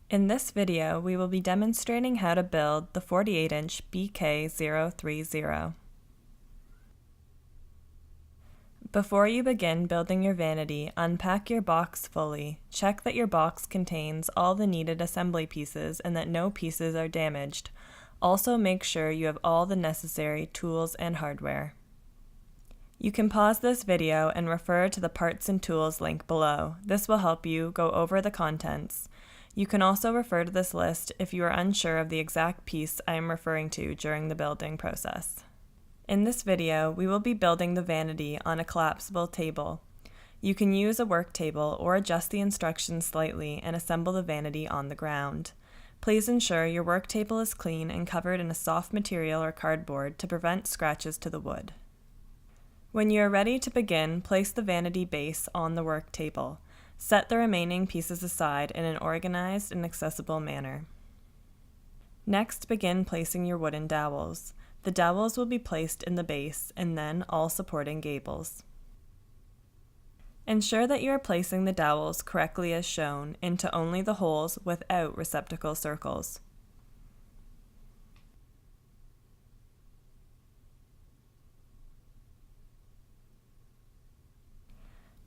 In this video, we will be demonstrating how to build the 48-inch BK030. Before you begin building your vanity, unpack your box fully. Check that your box contains all the needed assembly pieces and that no pieces are damaged. Also, make sure you have all the necessary tools and hardware. You can pause this video and refer to the Parts and Tools link below. This will help you go over the contents. You can also refer to this list if you are unsure of the exact piece I am referring to during the building process. In this video, we will be building the vanity on a collapsible table. You can use a work table or adjust the instructions slightly and assemble the vanity on the ground. Please ensure your work table is clean and covered in a soft material or cardboard to prevent scratches to the wood. When you are ready to begin, place the vanity base on the work table. Set the remaining pieces aside in an organized and accessible manner. Next, begin placing your wooden dowels. The dowels will be placed in the base and then all supporting gables. Ensure that you are placing the dowels correctly as shown into only the holes without receptacle circles.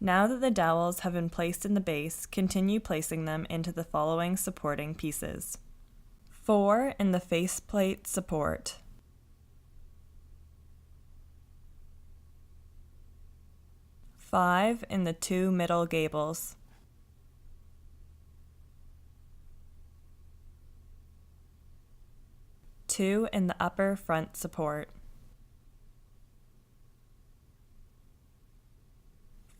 Now that the dowels have been placed in the base, continue placing them into the following supporting pieces. 4 in the faceplate support. 5 in the 2 middle gables. 2 in the upper front support.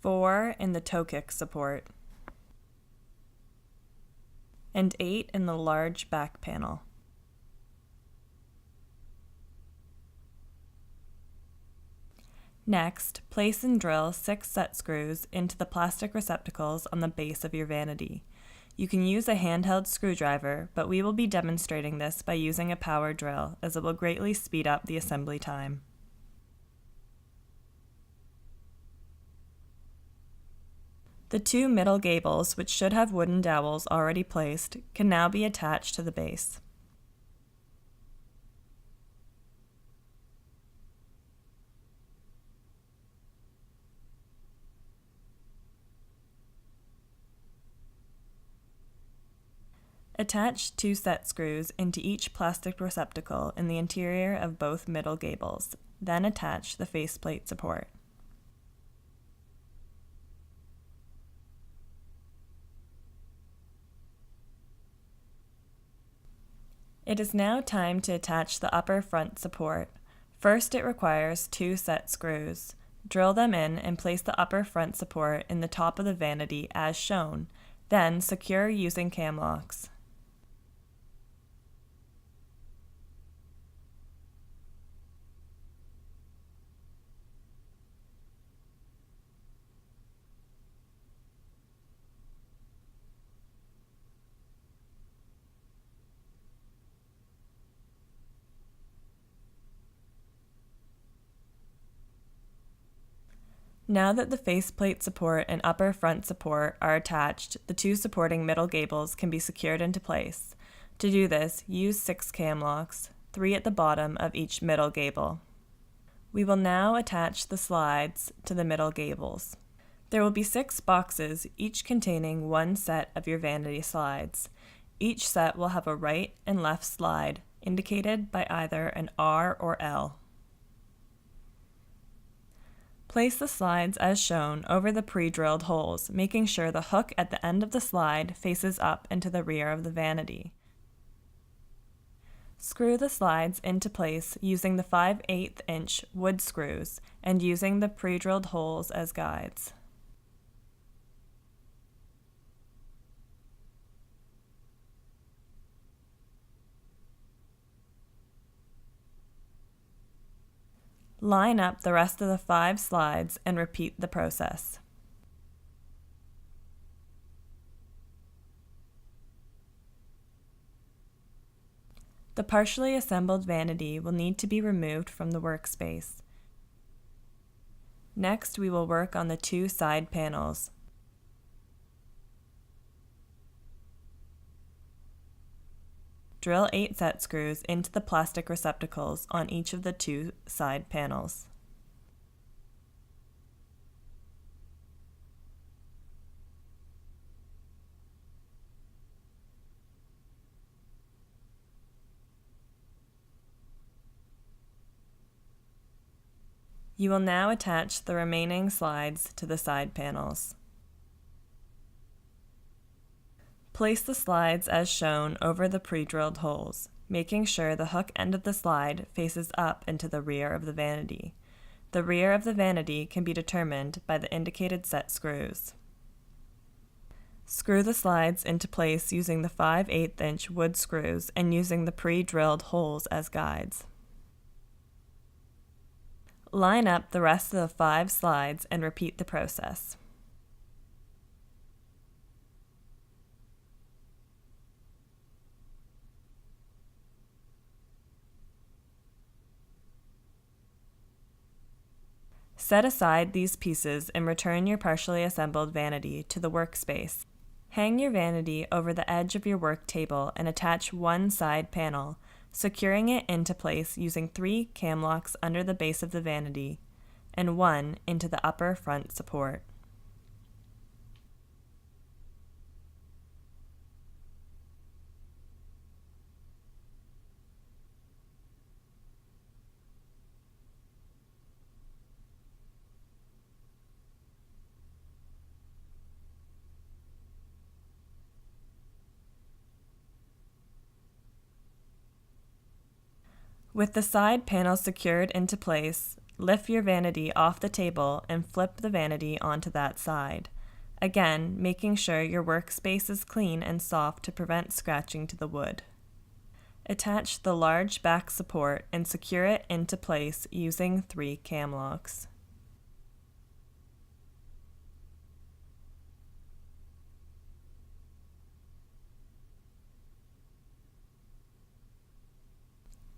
4 in the toe kick support, and 8 in the large back panel. Next, place and drill 6 set screws into the plastic receptacles on the base of your vanity. You can use a handheld screwdriver, but we will be demonstrating this by using a power drill, as it will greatly speed up the assembly time. The 2 middle gables, which should have wooden dowels already placed, can now be attached to the base. Attach 2 set screws into each plastic receptacle in the interior of both middle gables, then attach the faceplate support. It is now time to attach the upper front support. First, it requires 2 set screws. Drill them in and place the upper front support in the top of the vanity as shown, then secure using cam locks. Now that the faceplate support and upper front support are attached, the 2 supporting middle gables can be secured into place. To do this, use 6 cam locks, 3 at the bottom of each middle gable. We will now attach the slides to the middle gables. There will be 6 boxes, each containing 1 set of your vanity slides. Each set will have a right and left slide, indicated by either an R or L. Place the slides as shown over the pre-drilled holes, making sure the hook at the end of the slide faces up into the rear of the vanity. Screw the slides into place using the 5/8 inch wood screws and using the pre-drilled holes as guides. Line up the rest of the 5 slides and repeat the process. The partially assembled vanity will need to be removed from the workspace. Next, we will work on the 2 side panels. drill 8 set screws into the plastic receptacles on each of the 2 side panels. You will now attach the remaining slides to the side panels. Place the slides as shown over the pre-drilled holes, making sure the hook end of the slide faces up into the rear of the vanity. The rear of the vanity can be determined by the indicated set screws. Screw the slides into place using the 5/8 inch wood screws and using the pre-drilled holes as guides. Line up the rest of the 5 slides and repeat the process. Set aside these pieces and return your partially assembled vanity to the workspace. Hang your vanity over the edge of your work table and attach one side panel, securing it into place using 3 cam locks under the base of the vanity and 1 into the upper front support. With the side panel secured into place, lift your vanity off the table and flip the vanity onto that side. Again, making sure your workspace is clean and soft to prevent scratching to the wood. Attach the large back support and secure it into place using 3 cam locks.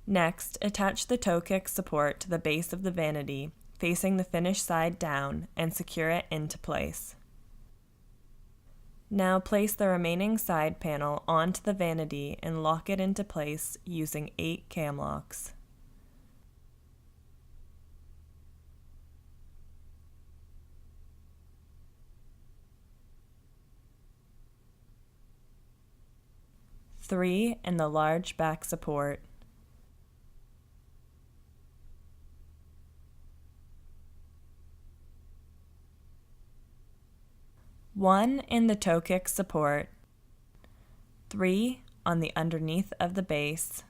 Next, attach the toe kick support to the base of the vanity, facing the finished side down, and secure it into place. Now place the remaining side panel onto the vanity and lock it into place using 8 cam locks. Three in the large back support. 1 in the toe kick support, 3 on the underneath of the base,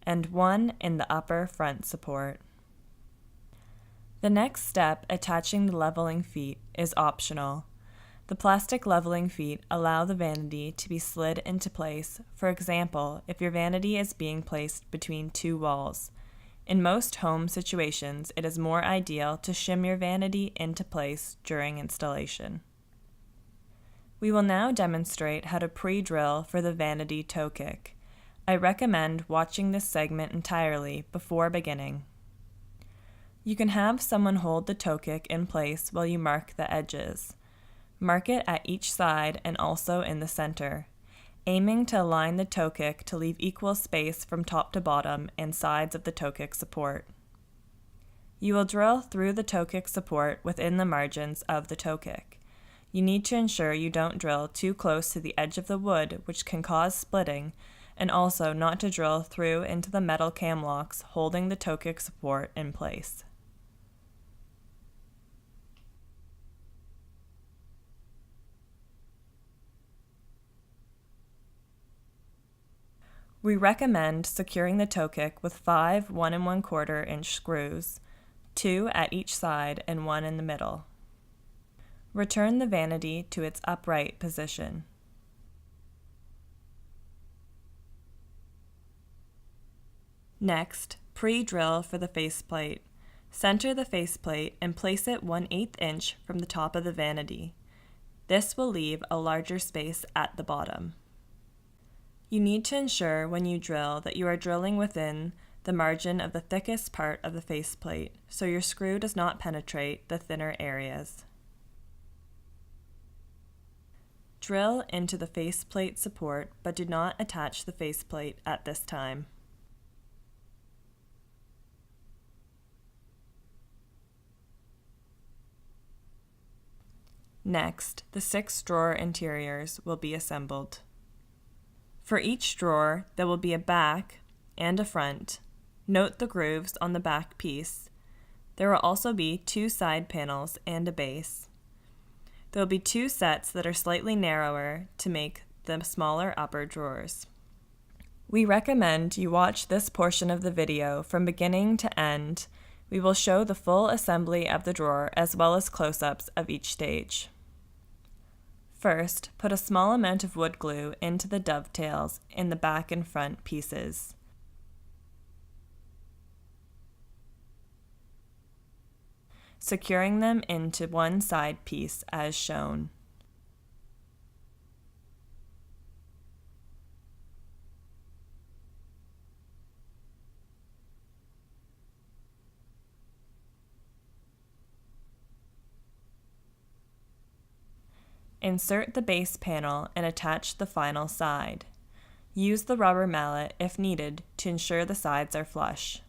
and 1 in the upper front support. The next step, attaching the leveling feet, is optional. The plastic leveling feet allow the vanity to be slid into place, for example, if your vanity is being placed between 2 walls. In most home situations, it is more ideal to shim your vanity into place during installation. We will now demonstrate how to pre-drill for the vanity toe kick. I recommend watching this segment entirely before beginning. You can have someone hold the toe kick in place while you mark the edges. Mark it at each side and also in the center, aiming to align the toe kick to leave equal space from top to bottom and sides of the toe kick support. You will drill through the toe kick support within the margins of the toe kick. You need to ensure you don't drill too close to the edge of the wood, which can cause splitting, and also not to drill through into the metal cam locks holding the toe kick support in place. We recommend securing the toe kick with 5 1 1/4 inch screws, 2 at each side and 1 in the middle. Return the vanity to its upright position. Next, pre-drill for the faceplate. Center the faceplate and place it 1/8 inch from the top of the vanity. This will leave a larger space at the bottom. You need to ensure when you drill that you are drilling within the margin of the thickest part of the faceplate, so your screw does not penetrate the thinner areas. Drill into the faceplate support, but do not attach the faceplate at this time. Next, the 6 drawer interiors will be assembled. For each drawer, there will be a back and a front. Note the grooves on the back piece. There will also be 2 side panels and a base. There will be 2 sets that are slightly narrower to make the smaller upper drawers. We recommend you watch this portion of the video from beginning to end. We will show the full assembly of the drawer as well as close-ups of each stage. First, put a small amount of wood glue into the dovetails in the back and front pieces. Securing them into one side piece as shown. Insert the base panel and attach the final side. Use the rubber mallet if needed to ensure the sides are flush.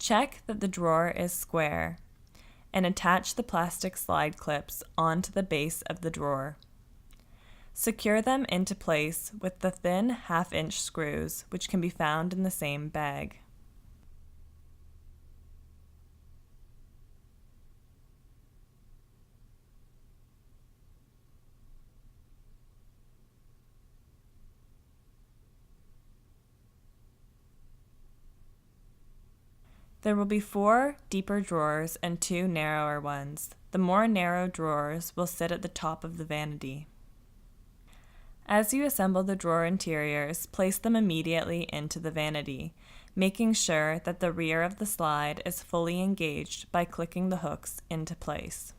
Check that the drawer is square and attach the plastic slide clips onto the base of the drawer. Secure them into place with the thin 1/2-inch screws, which can be found in the same bag. There will be 4 deeper drawers and 2 narrower ones. The more narrow drawers will sit at the top of the vanity. As you assemble the drawer interiors, place them immediately into the vanity, making sure that the rear of the slide is fully engaged by clicking the hooks into place.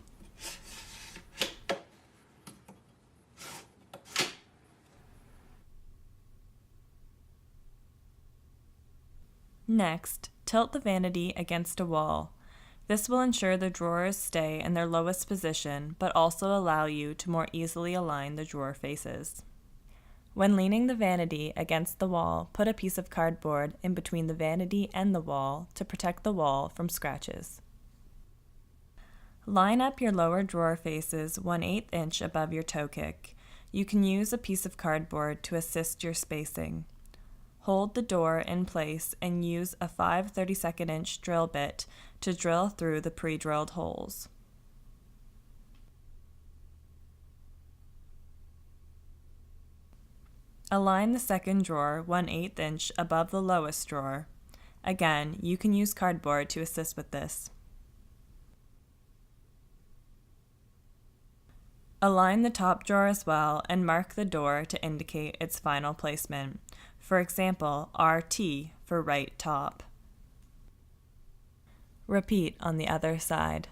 Next, tilt the vanity against a wall. This will ensure the drawers stay in their lowest position, but also allow you to more easily align the drawer faces. When leaning the vanity against the wall, put a piece of cardboard in between the vanity and the wall to protect the wall from scratches. Line up your lower drawer faces 1/8 inch above your toe kick. You can use a piece of cardboard to assist your spacing. Hold the door in place and use a 5/32 inch drill bit to drill through the pre-drilled holes. Align the second drawer 1/8 inch above the lowest drawer. Again, you can use cardboard to assist with this. Align the top drawer as well and mark the door to indicate its final placement. For example, RT for right top. Repeat on the other side.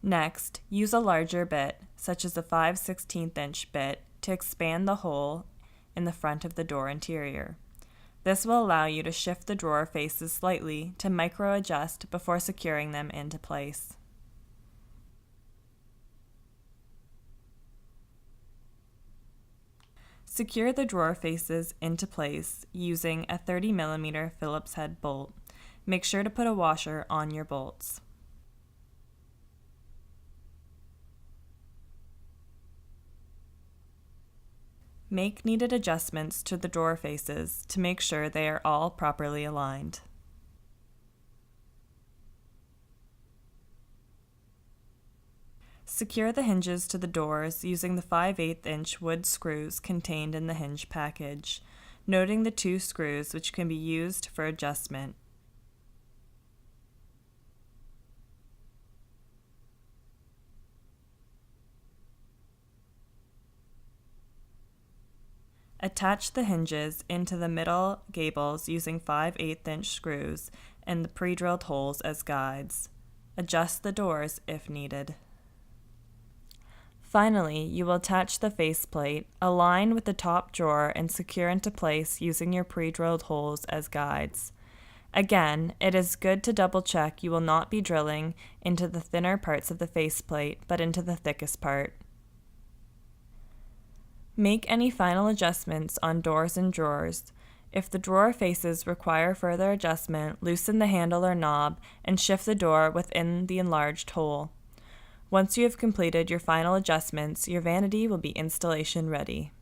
Next, use a larger bit, such as a 5/16 inch bit, to expand the hole in the front of the door interior. This will allow you to shift the drawer faces slightly to micro-adjust before securing them into place. Secure the drawer faces into place using a 30mm Phillips head bolt. Make sure to put a washer on your bolts. Make needed adjustments to the drawer faces to make sure they are all properly aligned. Secure the hinges to the doors using the 5/8 inch wood screws contained in the hinge package, noting the 2 screws which can be used for adjustment. Attach the hinges into the middle gables using 5/8" screws and the pre-drilled holes as guides. Adjust the doors if needed. Finally, you will attach the faceplate, align with the top drawer, and secure into place using your pre-drilled holes as guides. Again, it is good to double-check you will not be drilling into the thinner parts of the faceplate, but into the thickest part. Make any final adjustments on doors and drawers. If the drawer faces require further adjustment, loosen the handle or knob and shift the door within the enlarged hole. Once you have completed your final adjustments, your vanity will be installation ready.